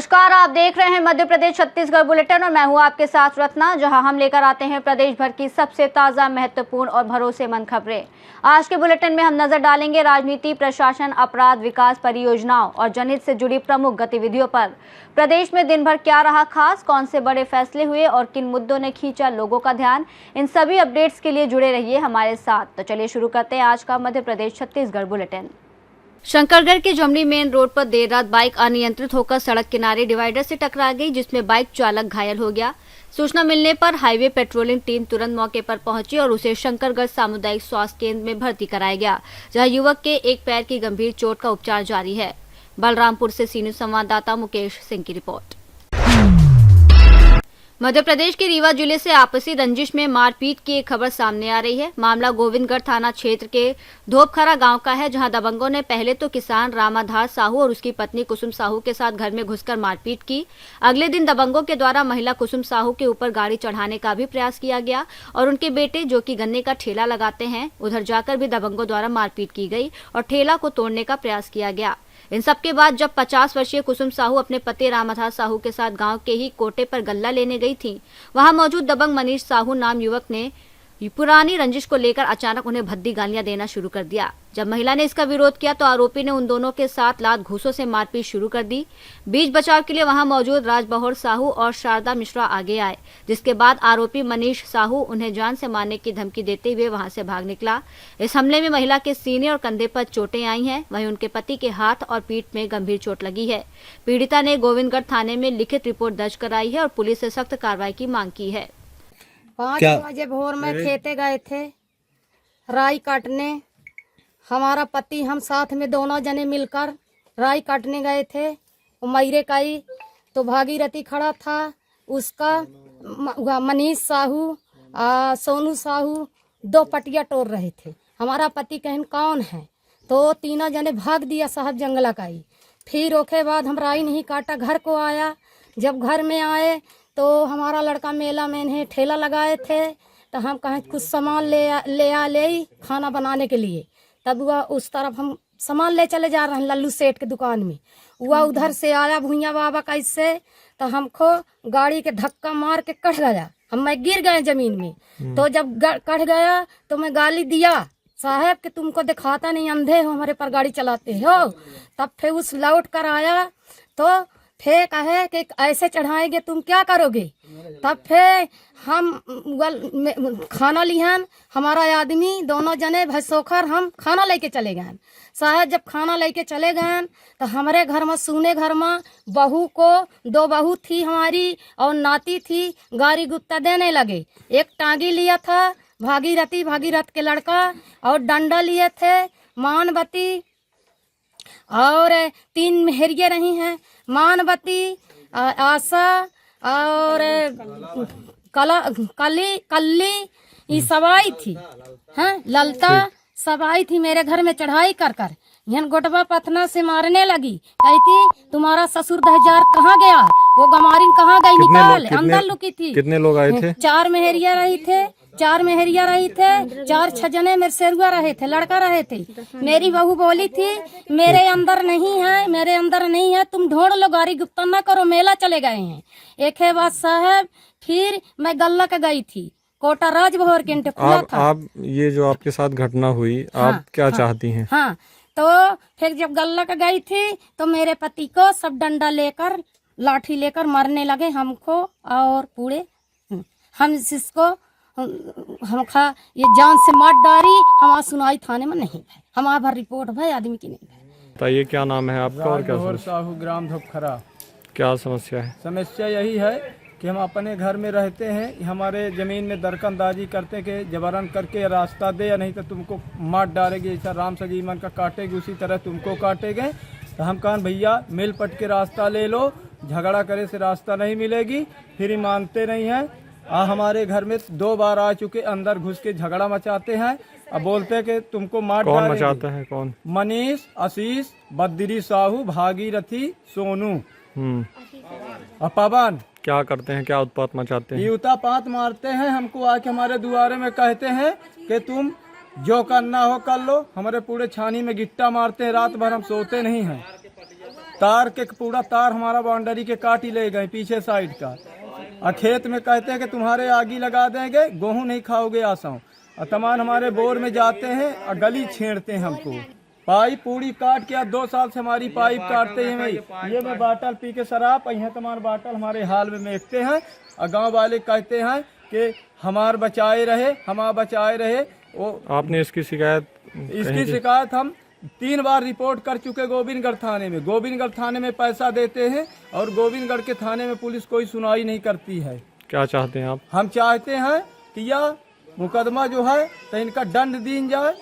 नमस्कार, आप देख रहे हैं मध्य प्रदेश छत्तीसगढ़ बुलेटिन और मैं हूं आपके साथ रत्ना, जहां हम लेकर आते हैं प्रदेश भर की सबसे ताजा, महत्वपूर्ण और भरोसेमंद खबरें। आज के बुलेटिन में हम नजर डालेंगे राजनीति, प्रशासन, अपराध, विकास परियोजनाओं और जनहित से जुड़ी प्रमुख गतिविधियों पर। प्रदेश में दिन भर क्या रहा खास, कौन से बड़े फैसले हुए और किन मुद्दों ने खींचा लोगों का ध्यान, इन सभी अपडेट्स के लिए जुड़े रहिए हमारे साथ। तो चलिए शुरू करते हैं आज का मध्य प्रदेश छत्तीसगढ़ बुलेटिन। शंकरगढ़ के जमनी मेन रोड पर देर रात बाइक अनियंत्रित होकर सड़क किनारे डिवाइडर से टकरा गई, जिसमें बाइक चालक घायल हो गया। सूचना मिलने पर हाईवे पेट्रोलिंग टीम तुरंत मौके पर पहुंची और उसे शंकरगढ़ सामुदायिक स्वास्थ्य केंद्र में भर्ती कराया गया, जहां युवक के एक पैर की गंभीर चोट का उपचार जारी है। बलरामपुर से सीनियर संवाददाता मुकेश सिंह की रिपोर्ट। मध्य प्रदेश के रीवा जिले से आपसी रंजिश में मारपीट की एक खबर सामने आ रही है। मामला गोविंदगढ़ थाना क्षेत्र के धोपखरा गांव का है, जहां दबंगों ने पहले तो किसान रामाधार साहू और उसकी पत्नी कुसुम साहू के साथ घर में घुसकर मारपीट की। अगले दिन दबंगों के द्वारा महिला कुसुम साहू के ऊपर गाड़ी चढ़ाने का भी प्रयास किया गया और उनके बेटे, जो कि गन्ने का ठेला लगाते हैं, उधर जाकर भी दबंगों द्वारा मारपीट की गई और ठेला को तोड़ने का प्रयास किया गया। इन सबके बाद जब 50 वर्षीय कुसुम साहू अपने पति रामाधार साहू के साथ गांव के ही कोटे पर गल्ला लेने गई थी, वहां मौजूद दबंग मनीष साहू नाम युवक ने पुरानी रंजिश को लेकर अचानक उन्हें भद्दी गालियां देना शुरू कर दिया। जब महिला ने इसका विरोध किया तो आरोपी ने उन दोनों के साथ लात घूंसों से मारपीट शुरू कर दी। बीच बचाव के लिए वहां मौजूद राजबहोर साहू और शारदा मिश्रा आगे आए, जिसके बाद आरोपी मनीष साहू उन्हें जान से मारने की धमकी देते हुए वहां से भाग निकला। इस हमले में महिला के सीने और कंधे पर चोटें आई हैं, वहीं उनके पति के हाथ और पीठ में गंभीर चोट लगी है। पीड़िता ने गोविंदगढ़ थाने में लिखित रिपोर्ट दर्ज कराई है और पुलिस से सख्त कार्रवाई की मांग की है। 5 बजे भोर में खेते गए थे राई काटने। हमारा पति हम साथ में दोनों जने मिलकर राई काटने गए थे। मयरे काई तो भागीरथी खड़ा था, उसका मनीष साहू सोनू साहू 2 पटिया तोड़ रहे थे। हमारा पति कहन कौन है, तो तीनों जने भाग दिया साहब जंगला काई। फिर ओके बाद हम राई नहीं काटा, घर को आया। जब घर में आए तो हमारा लड़का मेला में इन्हें ठेला लगाए थे, तो हम कहें कुछ सामान ले खाना बनाने के लिए। तब वह उस तरफ हम सामान ले चले जा रहे हैं लल्लू सेठ के दुकान में। वह उधर से आया भुइया बाबा कैसे, तो हमको गाड़ी के धक्का मार के कट गया। मैं गिर गए जमीन में। तो जब कट गया तो मैं गाली दिया, साहब कि तुमको दिखाता नहीं, अंधे हो, हमारे पर गाड़ी चलाते हो। तब फिर उस लौट कर आया तो फिर कहे कि ऐसे चढ़ाएंगे तुम क्या करोगे। तब फिर हम खाना लिहन, हमारा आदमी दोनों जने भैंसोखर हम खाना लेके चले गए। साहब जब खाना लेके चले गए तो हमारे घर में सुने घर में बहू को 2 बहू थी हमारी और नाती थी, गाड़ी गुत्ता देने लगे। एक टांगी लिया था भागीरथ के लड़का और डंडा लिए थे मानवती, और 3 मेहरिया रही हैं, मानवती, आशा और कल्ली ये सवाई थी, हैं ललता सवाई थी। मेरे घर में चढ़ाई कर कर यहन गोटवा पथना से मारने लगी, कहती तुम्हारा ससुर 10,000 कहाँ गया, वो गमारिन कहाँ गई, निकाल। अंदर लुकी थी। कितने लोग आए थे? 4 मेहरिया रही थे, 4 छजने मेरे सेरुआ रहे थे, लड़का रहे थे। मेरी बहू बोली थी मेरे अंदर नहीं है, तुम ढूंढ लो, गाड़ी गुप्ता न करो, मेला चले गए हैं। एक है बात साहब, फिर मैं गल्ला के गई थी, कोटा राजभोर के खुला था। आप ये जो आपके साथ घटना हुई, आप क्या चाहती हैं? हाँ, तो फिर जब गल्ला के गई थी तो मेरे पति को सब डंडा लेकर लाठी लेकर मारने लगे हमको और पूरे हम इसको हम ये जान से मार डारी। हमारा सुनाई थाने में नहीं है, हमारा भर रिपोर्ट भाई आदमी की नहीं है। बताइए क्या नाम है आपका और क्या समस्या? साहू ग्राम धोपखरा। क्या समस्या है? समस्या यही है कि हम अपने घर में रहते हैं, हमारे ज़मीन में दरकंदाजी करते कि जबरन करके रास्ता दे या नहीं तो तुमको मार डालेगी, ऐसा राम सजीवन का काटेगी उसी तरह तुमको काटेंगे। तो हम कहा भैया मिल पट के रास्ता ले लो, झगड़ा करे से रास्ता नहीं मिलेगी। फिर ही मानते नहीं हैं। हमारे घर में 2 बार आ चुके, अंदर घुस के झगड़ा मचाते हैं। अब बोलते हैं कि तुमको मार डालेंगे। कौन मचाता है? कौन? मनीष, आशीष, बद्री साहू, भागीरथी, सोनू और पवन। क्या करते हैं, क्या उत्पात मचाते हैं? उत्पात मारते हैं हमको, आके हमारे दुआरे में कहते हैं कि तुम जो करना हो कर लो। हमारे पूरे छानी में गिट्टा मारते हैं, रात भर हम सोते नहीं हैं। तार के पूरा तार हमारा बाउंड्री के काट ही ले गए पीछे साइड का। और खेत में कहते हैं कि तुम्हारे आगी लगा देंगे, गेहूं नहीं खाओगे आसाओ। और तमाम हमारे बोर में जाते हैं और गली छेड़ते हैं हमको। पाइप पूरी काट के 2 साल से हमारी पाइप काटते हैं। ये मैं बाटल पी के शराब यहाँ तमाम बाटल हमारे हाल में फेंकते हैं। और गांव वाले कहते हैं कि हमार बचाए रहे, हमार बचाए रहे। वो आपने इसकी शिकायत हम 3 बार रिपोर्ट कर चुके गोविंदगढ़ थाने में। गोविंदगढ़ थाने में पैसा देते हैं और गोविंदगढ़ के थाने में पुलिस कोई सुनवाई नहीं करती है। क्या चाहते हैं आप? हम चाहते हैं कि यह मुकदमा जो है तो इनका दंड दीन जाए,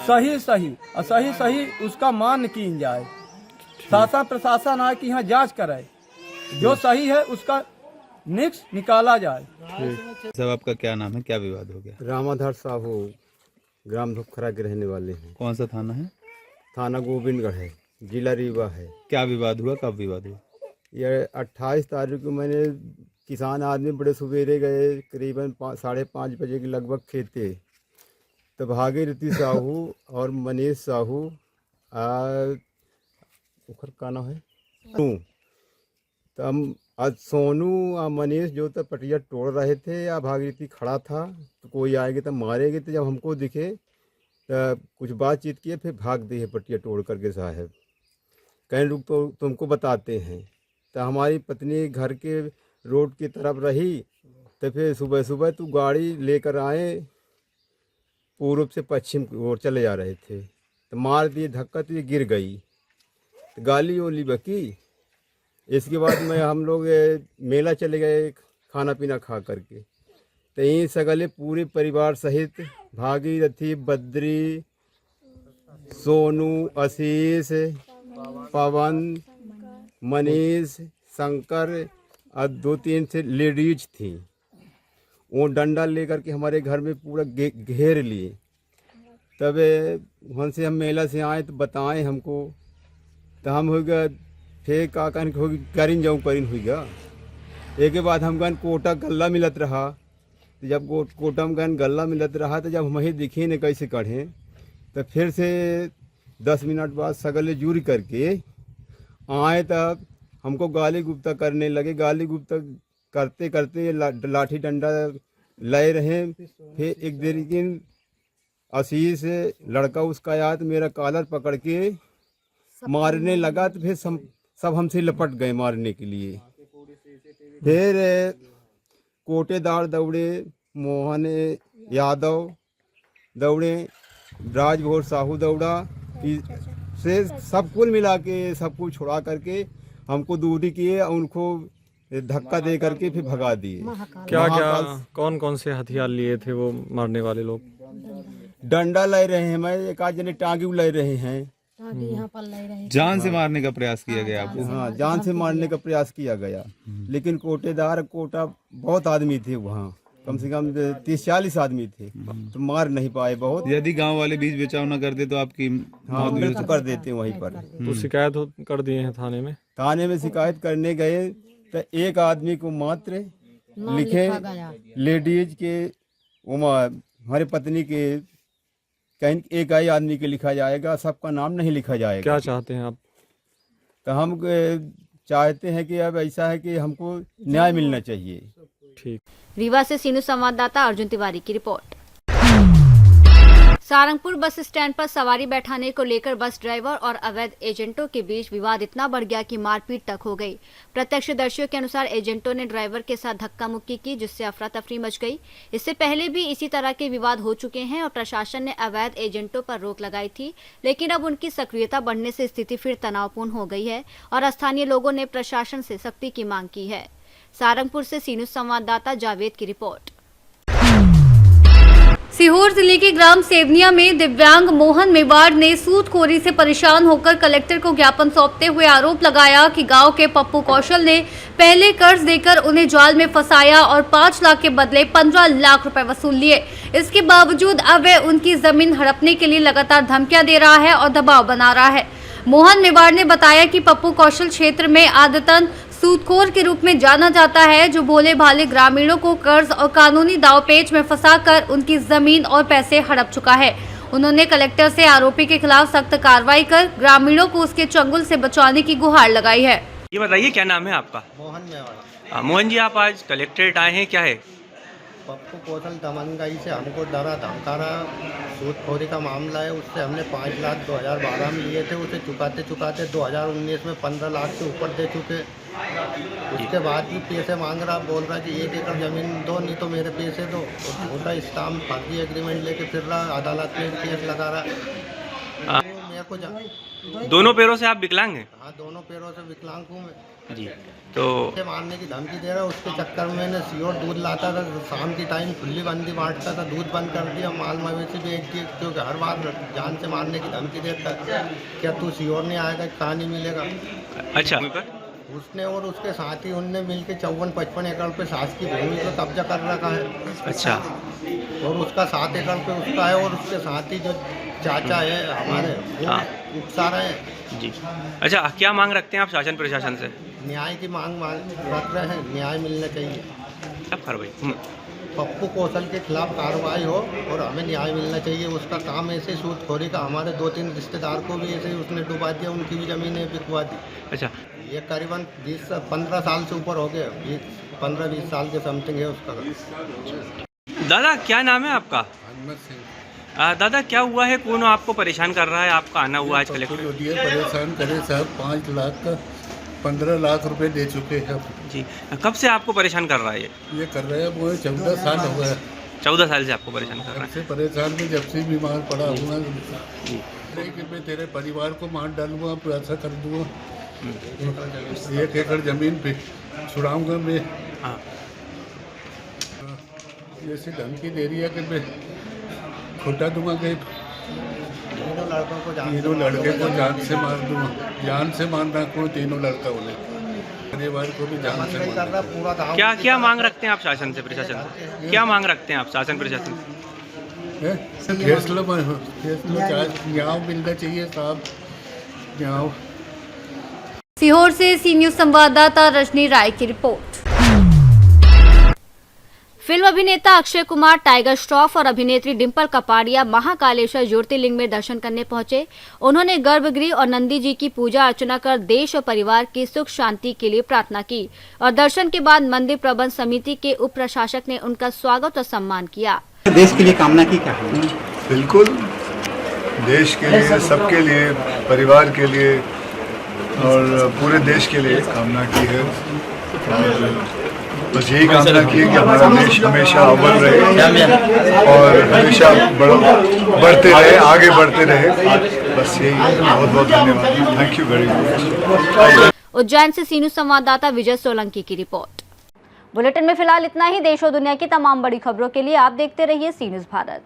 सही उसका मान की जाए। शासन प्रशासन आए कि यहाँ जांच कराए, जो सही है उसका निकाला जाए। सब आपका क्या नाम है, क्या विवाद हो गया? रामाधार साहू ग्राम धोपखरा के रहने वाले हैं। कौन सा थाना है? थाना गोविंदगढ़ है, जिला रीवा है। क्या विवाद हुआ, कब विवाद हुआ? ये 28 तारीख को मैंने किसान आदमी बड़े सवेरे गए, करीबन 5:30 बजे के लगभग खेते। तो भागीरथी साहू और मनीष साहू उखर का नाम है तो हम आज सोनू और मनीष जो तो पटिया तोड़ रहे थे या भागीरथी खड़ा था, तो कोई आएगा तो मारेंगे। तो जब हमको दिखे तो कुछ बातचीत किए, फिर भाग दी है पटिया तोड़ करके साहब। कहीं रुक तो तुमको बताते हैं। तो हमारी पत्नी घर के रोड की तरफ रही, तो फिर सुबह सुबह तो गाड़ी लेकर आए, पूर्व से पश्चिम की ओर चले जा रहे थे। तो मार दिए धक्का, तो ये गिर गई, तो गाली ओली बकी। इसके बाद में हम लोग मेला चले गए खाना पीना खा करके। तो यहीं सगले पूरे परिवार सहित भागीरथी, बद्री, सोनू, आशीष, पवन, मनीष, शंकर और 2-3 से लेडीज थी। वो डंडा लेकर के हमारे घर में पूरा घेर लिए। तब वहाँ से हम मेला से आए तो बताएं हमको। तो हम हो गया फिर का कहन हो करिन जाऊँ करिन हो गया। एक के बाद हम कहन कोटा गल्ला मिलत रहा। तो जब कोटा में कहन गल्ला मिलत रहा, तो जब हम ही दिखे न कैसे कढ़ें, तो फिर से 10 मिनट बाद सगले जुड़ करके आए। तब हमको गाली गुप्ता करने लगे। गाली गुप्ता करते करते लाठी डंडा लाए रहे। फिर एक देर की आशीष लड़का उसका आया तो मेरा कॉलर पकड़ के मारने लगा। तो फिर सब हमसे लपट गए मारने के लिए। फिर कोटेदार दौड़े, मोहन यादव दौड़े, राजभोर साहू दौड़ा। से सब कुल मिला के सबको छुड़ा करके हमको दूरी किए, उनको धक्का दे करके फिर भगा दिए। क्या कौन कौन से हथियार लिए थे वो मारने वाले लोग? डंडा ले रहे हैं, मैं एक आध जने टांगी ले रहे हैं। यहाँ पर ले रहे हैं। जान से मारने का प्रयास किया गया आपको? हाँ, जान से मारने का प्रयास किया गया। लेकिन कोटा बहुत आदमी थे वहाँ, कम से कम 30-40 आदमी थे, तो मार नहीं पाए बहुत। यदि गांव वाले बीच बचाव न करते तो आपकी हाँ, मृत्यु कर देते वहीं पर। तो शिकायत कर दिए हैं थाने में? थाने में शिकायत करने गए तो एक आदमी को मात्र लिखे, लेडीज के हमारे पत्नी के कहीं एक ही आदमी के लिखा जाएगा, सबका नाम नहीं लिखा जाएगा। क्या चाहते हैं आप? तो हम चाहते हैं कि अब ऐसा है कि हमको न्याय मिलना चाहिए। ठीक। रीवा से सीनू संवाददाता अर्जुन तिवारी की रिपोर्ट। सारंगपुर बस स्टैंड पर सवारी बैठाने को लेकर बस ड्राइवर और अवैध एजेंटों के बीच विवाद इतना बढ़ गया कि मारपीट तक हो गई। प्रत्यक्षदर्शियों के अनुसार एजेंटों ने ड्राइवर के साथ धक्का मुक्की की, जिससे अफरा तफरी मच गई। इससे पहले भी इसी तरह के विवाद हो चुके हैं और प्रशासन ने अवैध एजेंटों पर रोक लगाई थी, लेकिन अब उनकी सक्रियता बढ़ने से स्थिति फिर तनावपूर्ण हो गई है और स्थानीय लोगों ने प्रशासन से सख्ती की मांग की है। सारंगपुर से सीनू संवाददाता जावेद की रिपोर्ट। सीहोर जिले के ग्राम सेवनिया में दिव्यांग मोहन मेवाड़ ने सूदखोरी से परेशान होकर कलेक्टर को ज्ञापन सौंपते हुए आरोप लगाया कि गांव के पप्पू कौशल ने पहले कर्ज देकर उन्हें जाल में फंसाया और 5 लाख के बदले 15 लाख रुपए वसूल लिए। इसके बावजूद अब वह उनकी जमीन हड़पने के लिए लगातार धमकियां दे रहा है और दबाव बना रहा है। मोहन मेवाड़ ने बताया कि पप्पू कौशल क्षेत्र में आदतन सूदखोर के रूप में जाना जाता है, जो भोले भाले ग्रामीणों को कर्ज और कानूनी दावपेच में फंसाकर उनकी जमीन और पैसे हड़प चुका है। उन्होंने कलेक्टर से आरोपी के खिलाफ सख्त कार्रवाई कर ग्रामीणों को उसके चंगुल से बचाने की गुहार लगाई है। ये बताइए क्या नाम है आपका? मोहन मेवाड़ा। मोहन जी, आप आज कलेक्ट्रेट आए हैं, क्या है? पप्पू कौशल दमनगाई से हमको डरा धमकारा, सूदखोरी का मामला है। उससे हमने 5 लाख 2012 में लिए थे, उसे चुकाते चुकाते 2019 में 15 लाख से ऊपर दे चुके। उसके बाद भी पैसे मांग रहा, बोल रहा कि 1 एकड़ ज़मीन दो, नहीं तो मेरे पैसे दो। और झूठा स्टाम्प फर्जी एग्रीमेंट लेके फिर रहा, अदालत में केस लगा रहा। तो मेरे को दोनों पैरों से आप विकलांग हैं? हाँ, दोनों पैरों से विकलांग हूँ मैं जी। तो मारने की धमकी दे रहा है। उसके चक्कर में मैंने सीओर दूध लाता था, शाम की टाइम खुली बंदी बांटता था, दूध बंद कर दिया, माल मवेशी बेच दिए, क्योंकि हर बार जान से मारने की धमकी देता है। क्या तू सीओर नहीं आएगा, कहाँ नहीं मिलेगा। अच्छा, उसने और उसके साथी उनने मिलके 54-55 एकड़ पे शासकीय भूमि को कब्जा कर रखा है। अच्छा। और उसका 7 एकड़ पे उसका है, और उसके साथी जो चाचा है हमारे, वो उपसा रहे हैं। जी। अच्छा, क्या मांग रखते हैं आप शासन प्रशासन से? न्याय की मांग रख रहे हैं, न्याय मिलना चाहिए। अब कार्रवाई पप्पू कौशल के खिलाफ कार्रवाई हो और हमें न्याय मिलना चाहिए। उसका काम ऐसे सूदखोरी का, हमारे 2-3 रिश्तेदार को भी ऐसे ही उसने डुबा दिया, उनकी भी ज़मीनें बिकवा दी। अच्छा। ये करीबन 15 साल से ऊपर हो गए, 15-20 साल के समथिंग है उसका। दादा, क्या नाम है आपका? दादा, क्या हुआ है? कौन आपको परेशान कर रहा है? आपका आना हुआ आज कलेक्टर? परेशान करे साहब, 5 लाख का 15 लाख रुपए दे चुके हैं। जी। कब से आपको परेशान कर रहा है ये कर रहे हैं, वो 14 साल हो गए। 14 साल से आपको परेशान कर रहा है? से परेशान में जब से बीमार पड़ा हुआ जी। कि मैं तेरे परिवार को मार डालूंगा, ऐसा कर दूंगा, 1 एकड़ जमीन पे छुड़ाऊंगा मैं। हाँ। ऐसी धमकी दे रही है कि मैं खोटा दूंगा कि तीनों लड़कों को तीनों लड़के को जान से मार दूंगा, जान से मारना को तीनों लड़का उन्हें, परिवार को भी जान से मारना। पूरा गाँव क्या क्या मांग रखते हैं आप शासन से प्रशासन से? क्या मांग रखते हैं आप शासन प्रशासन से? फैसला न्याय मिलना चाहिए साहब, न्याय। सीहोर से सी न्यूज संवाददाता रजनी राय की रिपोर्ट। फिल्म अभिनेता अक्षय कुमार, टाइगर श्रॉफ और अभिनेत्री डिंपल कपाड़िया महाकालेश्वर ज्योतिर्लिंग में दर्शन करने पहुंचे। उन्होंने गर्भगृह और नंदी जी की पूजा अर्चना कर देश और परिवार की सुख शांति के लिए प्रार्थना की और दर्शन के बाद मंदिर प्रबंध समिति के उप प्रशासक ने उनका स्वागत और सम्मान किया। देश के लिए कामना की क्या है? बिल्कुल, देश के लिए, सबके लिए, परिवार के लिए और पूरे देश के लिए कामना की है। और बस यही कामना की है कि हमारा देश हमेशा अव्वल रहे और हमेशा बढ़ते रहे, आगे बढ़ते रहे। बस यही। बहुत बहुत धन्यवाद। Thank you very much. Ujjain से सी न्यूज संवाददाता विजय सोलंकी की रिपोर्ट। बुलेटिन में फिलहाल इतना ही। देश और दुनिया की तमाम बड़ी खबरों के लिए आप देखते रहिए सी न्यूज भारत।